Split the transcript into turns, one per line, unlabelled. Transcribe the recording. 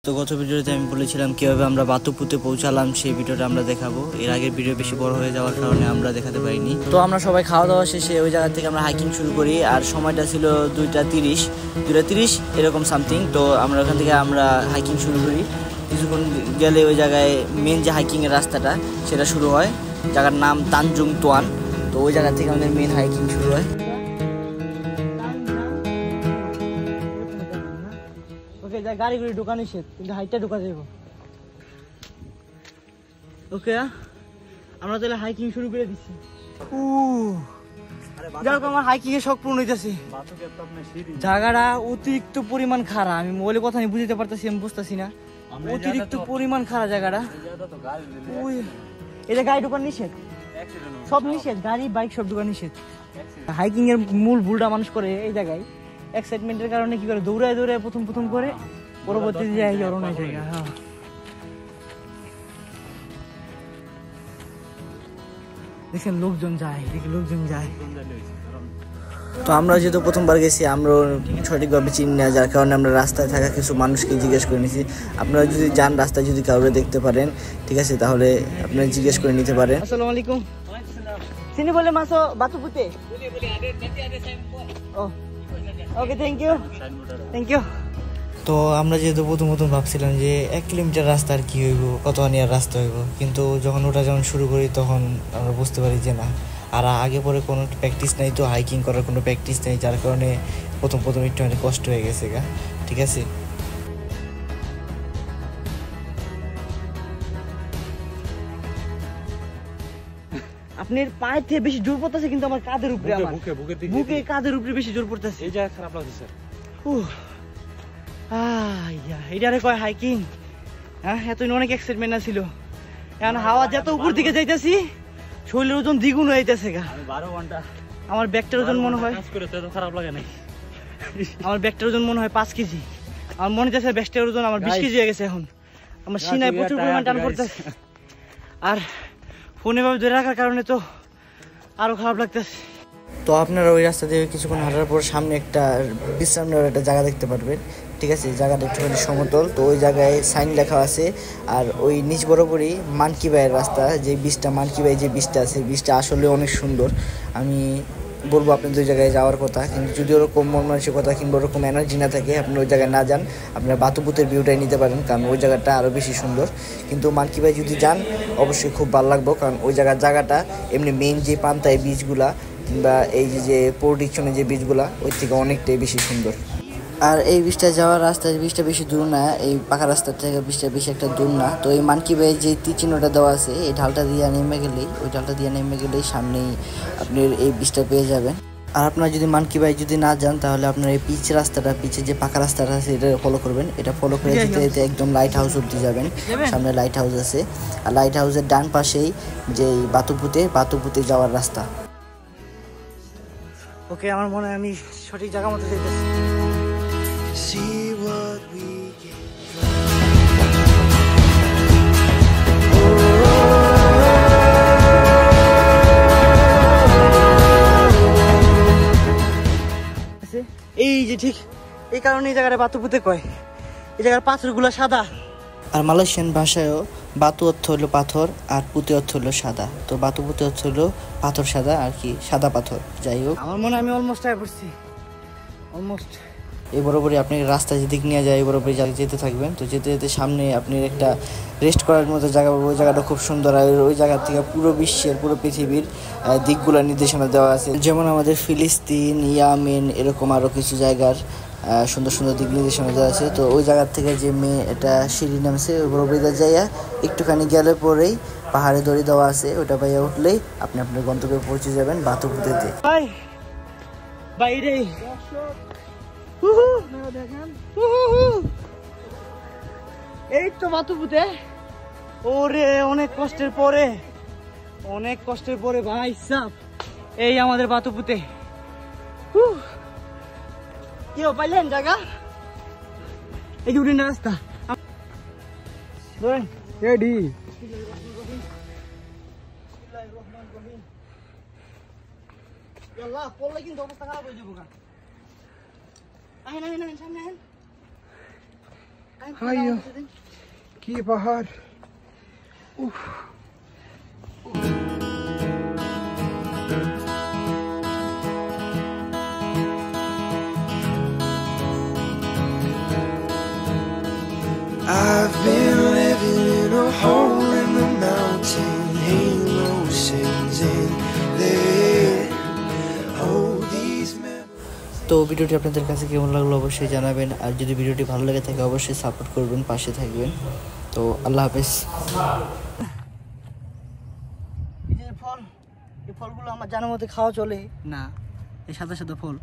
তো গত ভিডিওতে আমি বলেছিলাম কিভাবে আমরা বাতুপুতে পৌঁছালাম, সেই ভিডিওটা আমরা দেখাবো। এর আগের ভিডিও বেশি বড় হয়ে যাওয়ার কারণে আমরা দেখাতে পারিনি। তো আমরা সবাই খাওয়া দাওয়া শেষে ওই জায়গা থেকে আমরা হাইকিং শুরু করি, আর সময়টা ছিল 2:30 এরকম সামথিং। তো আমরা ওখান থেকে আমরা হাইকিং শুরু করি। কিছুক্ষণ গেলে ওই জায়গায় মেন যে হাইকিংয়ের রাস্তাটা সেটা শুরু হয়, জায়গার নাম তানজুং তোয়ান। তো ওই জায়গা থেকে আমাদের মেন হাইকিং শুরু হয়। গাড়ি গুড়ি ঢোকা নিষেধ, কিন্তু হাইটটা ঢোকা যাবো। ওকে, আমরা তাহলে হাইকিং শুরু করে দিচ্ছি। আমার হাইকিং এর শখ পূর্ণ হইতেছে। জায়গাটা অতিরিক্ত পরিমাণ খারাপ, আমি মোবাইলের কথা আমি বুঝতে পারতেছি, আমি বুঝতেছি না। অতিরিক্ত পরিমাণ খারাপ জায়গাটা। এটা গাড়ি ঢোকার নিষেধ, সব নিষেধ, গাড়ি বাইক সব ঢোকার নিষেধ। হাইকিং এর মূল ভুলটা মানুষ করে এই জায়গায়, এক্সাইটমেন্টের কারণে কি করে দৌড়ায় দৌড়ায় প্রথম করে পরবর্তীতে যায় অরণ্য জায়গা। দেখেন লোকজন যায়, লোকজন যায়। তো আমরা যেহেতু প্রথমবার গেছি, আমরা সঠিকভাবে চিনি না, যার কারণে আমরা রাস্তায় থাকা কিছু মানুষকে জিজ্ঞেস করে নিয়েছি। আপনারা যদি যান রাস্তায় যদি কাউকে দেখতে পারেন, ঠিক আছে, তাহলে আপনারা জিজ্ঞেস করে নিতে পারেন। আসসালামু আলাইকুম। চিনি বলে মাসো বাতুপুতে। ওকে, থ্যাংক ইউ। তো আমরা যেহেতু প্রথম ভাবছিলাম যে 1 কিলোমিটার রাস্তা আর কি হইব, কতখানি আর রাস্তা হইব, কিন্তু যখন ওটা যখন শুরু করি তখন আমরা বুঝতে পারি যে না, আর আগে পরে কোনো প্র্যাকটিস নাই, তো হাইকিং করার কোনো প্র্যাকটিস নেই, যার কারণে প্রথম একটু কষ্ট হয়ে গেছে গা। ঠিক আছে, আপনার পায়ের থেকে বেশি জোর পড়তেছে, কিন্তু আমার কাঁধের উপরে, আমার বুকে কাঁধের উপরে বেশি জোর পড়তেছে। এই জায়গা খারাপ লাগছে স্যার। এটারে কয় হাইকিং? হ্যাঁ, এতদিন অনেক এক্সাইটমেন্ট ছিল। এখন হাওয়া যত উপর দিকে যাইতেছি, শরীরের ওজন দ্বিগুণ হয়ে যাইতেছে গা। 12 ঘন্টা আমার ব্যাগটার ওজন মনে হয় খারাপ লাগে না। আমার ব্যাগটার ওজন মনে হয় 5 কেজি। আমার মনে হচ্ছে ব্যাগটার ওজন আমার 20 কেজি হয়ে গেছে। এখন আমার সিনায় প্রচুর পরিমাণ টান পড়তেছে, আর ফোনে ভাবে ধরে রাখার কারণে তো আরো খারাপ লাগতেছে। তো আপনারা ওই রাস্তা দিয়ে কিছুক্ষণ হাঁটার পর সামনে একটা বিশ্রাম নেওয়ার একটা জায়গা দেখতে পারবেন। ঠিক আছে, জায়গাটা একটুখানি সমতল, তো ওই জায়গায় সাইন লেখা আছে। আর ওই নিচ বরাবরই মানকি বাইয়ের রাস্তা, যে বীজটা মানকি বাই যে বীজটা আছে, বীজটা আসলে অনেক সুন্দর। আমি বলবো আপনাদের ওই জায়গায় যাওয়ার কথা, কিন্তু যদি ওরকম মন মানসিকতা কিংবা ওরকম এনার্জি না থাকে, আপনি ওই জায়গায় না যান, আপনারা বাতুপুতের ভিউটাই নিতে পারেন, কারণ ওই জায়গাটা আরও বেশি সুন্দর। কিন্তু মানকি বাই যদি যান অবশ্যই খুব ভালো লাগবে, কারণ ওই জায়গাটা এমনি মেইন যে পান্তায় বীজগুলা কিংবা এই যে প্রোডিকশনের যে বীজগুলা, ওই থেকে অনেকটাই বেশি সুন্দর। আর এই বীজটা যাওয়ার রাস্তা, বীজটা বেশি দূর না, এই পাকা রাস্তা থেকে বীজটা বেশি একটা দূর না। তো এই মানকি বাই যে চিহ্নটা দেওয়া আছে, এই ঢালটা দিয়ে নেমে গেলেই সামনেই আপনি এই বীজটা পেয়ে যাবেন। আর আপনারা যদি মানকি বাই যদি না যান, তাহলে আপনার এই পিচে যে পাকা রাস্তাটা আছে এটা ফলো করবেন। এটা ফলো করে যেতে যেতে একদম লাইট হাউস অব্দি যাবেন। সামনে লাইট হাউস আছে, আর লাইট হাউসের ডান পাশেই যে বাতুপুতে যাওয়ার রাস্তা। ওকে, আমার মনে হয় আমি সঠিক জায়গা মতো যেতেছি। এই যে ঠিক এই কারণে এই জায়গাটা বাতুপুতে কয়, এই জায়গার পাথরগুলো সাদা। আর মালয়েশিয়ান ভাষায়ও বাতু অর্থ হলো পাথর, আর পুঁতে অর্থ হলো সাদা। তো বাতুপুতে অর্থ হলো পাথর সাদা, আর কি সাদা পাথর। যাই হোক, আমার মনে হয় আমি অলমোস্ট আয় পড়ছি, অলমোস্ট। এই বরাবরই আপনি রাস্তা যেদিক নিয়ে যায়, এই বরাবরই যেতে থাকবেন। তো যেতে যেতে সামনে আপনি একটা রেস্ট করার মতো জায়গা পাবেন। ওই জায়গাটা খুব সুন্দর, আর ওই জায়গা থেকে পুরো বিশ্বের, পুরো পৃথিবীর দিকগুলো নির্দেশনা দেওয়া আছে। যেমন আমাদের ফিলিস্তিন, ইয়ামেন, এরকম আরও কিছু জায়গার সুন্দর সুন্দর দিক নির্দেশনা দেওয়া আছে। তো ওই জায়গার থেকে যে এটা সিঁড়ি নামছে, ওই বরাবরই যাইয়া একটুখানি গেলে পরেই পাহাড়ে দড়ি দেওয়া আছে, ওটা পাইয়া উঠলেই আপনি আপনার গন্তব্যে পৌঁছে যাবেন বাতুপুতেতে। এই তো বাতুপুতে। ওরে অনেক কষ্টের পরে ভাই সাব, এই আমাদের বাতুপুতে। কেউ পাইলেন জায়গা? এই যে উঠিন রাস্তা রেডি। পড়লে কিন্তু অবস্থা খারাপ হয়ে যাবো। আহেন সামনে আহেন।
हाय की बाहर I've been living in a hole in the mountain, halo sings in there. Oh, these memories.
তো ভিডিওটি আপনাদের কাছে কেমন লাগলো অবশ্যই জানাবেন, আর যদি ভিডিওটি ভালো লেগে থাকে অবশ্যই সাপোর্ট করবেন, পাশে থাকবেন। তো আল্লাহ হাফেজ। এই যে ফল, এই ফলগুলো আমার জানার মধ্যে খাওয়া চলে না, এই সাদা সাদা ফল।